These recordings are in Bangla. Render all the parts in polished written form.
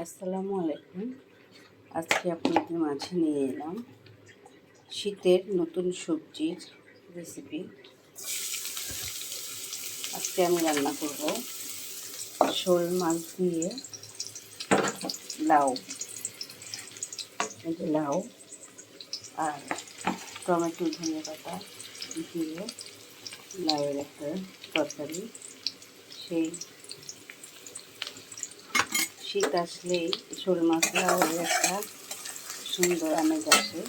আসসালামু আলাইকুম। আজকে আপনাদের মাঝে নিয়ে এলাম শীতের নতুন সবজির রেসিপি। আজকে আমি রান্না করব শোল মাছ দিয়ে লাউ। লাউ আর টমেটো ধনে পাতা দিয়ে লাউয়ের একটা তরকারি। সেই শীত আসলেই শোল মাছ লাউয়ের একটা সুন্দর আমেজ আসে।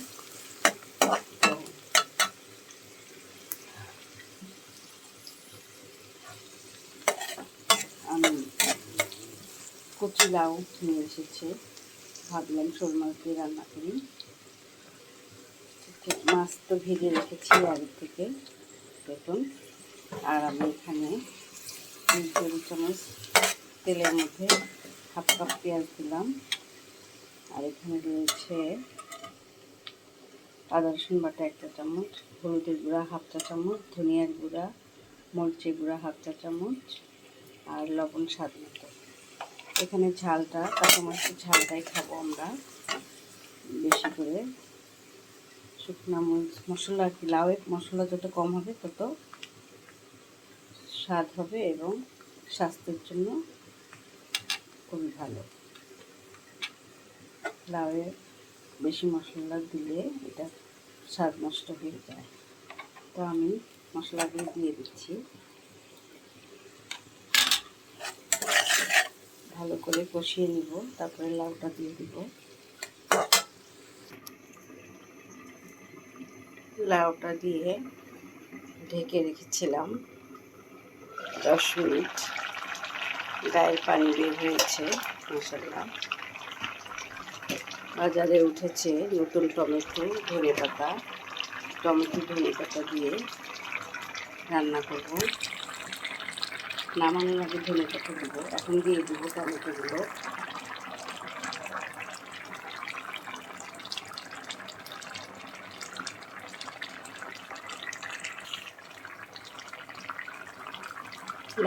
আমি কচি লাউ নিয়ে এসেছি, ভাবলাম শোল মাছ দিয়ে রান্না করি। মাছ তো ভেজে রেখেছি আগে থেকে, দেখুন। আর আমি এখানে 2 টেবিল চামচ তেলের মধ্যে হাফ কাপ পেঁয়াজ দিলাম। আর এখানে রয়েছে আদা রসুন বাটা 1 চা চামচ, হলুদের গুঁড়া হাফ চা চামচ, ধনিয়ার গুঁড়া মরিচের গুঁড়া হাফ চা চামচ, আর লবণ স্বাদ মতো। এখানে ঝালটা কাঁচামরিচের ঝালটাই খাবো আমরা বেশি করে। শুকনো মরিচ মশলা আর কি, লাউয়ের মশলা যত কম হবে তত স্বাদ হবে এবং স্বাস্থ্যের জন্য খুবই ভালো। লাউয়ে বেশি মশলা দিলে এটা স্বাদ নষ্ট হয়ে যায়। তো আমি মশলাগুলো দিয়ে দিচ্ছি, ভালো করে কষিয়ে নিব, তারপরে লাউটা দিয়ে দিব। লাউটা দিয়ে ঢেকে রেখেছিলাম 10 মিনিট। গায়ের পানি বের হয়েছে, মাশাআল্লাহ। বাজারে উঠেছে নতুন টমেটো ধনে পাতা দিয়ে রান্না করব। নামানোর আগে ধনে পাতা দেবো, এখন দিয়ে দেবো টমেটোগুলো।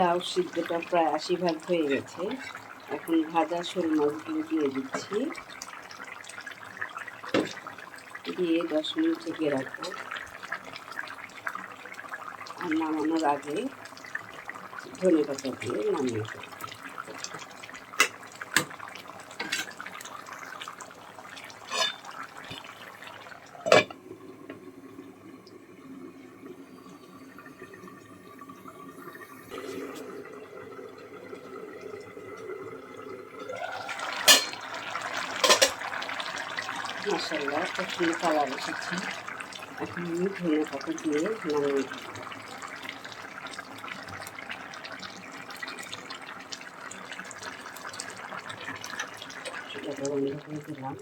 লাউ সিদ্ধটা প্রায় 80% হয়ে গেছে। এখন ভাজা শোল মাছগুলো দিয়ে দিচ্ছি, দিয়ে 10 মিনিট ঢেকে রাখবো। আর নামানোর আগে ধনে পাতা দিয়ে নামিয়ে দেবো। মাশাআল্লাহ, খুব সুন্দর কালার এসেছে। এখন আমি ধনে পাতা দিয়ে নামিয়ে দেবো। চুলাটা বন্ধ করে দিলাম।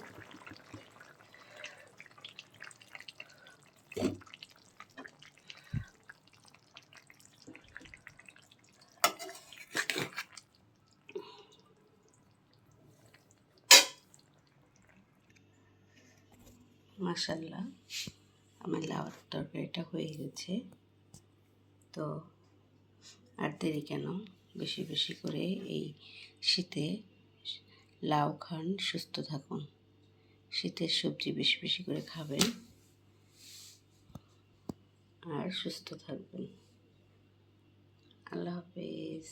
মাশাআল্লাহ, আমার লাউর তরকারিটা হয়ে গেছে। তো আর দেরি কেন, বেশি বেশি করে এই শীতে লাউ খান, সুস্থ থাকুন। শীতের সবজি বেশি বেশি করে খাবেন আর সুস্থ থাকবেন। আল্লাহ হাফেজ।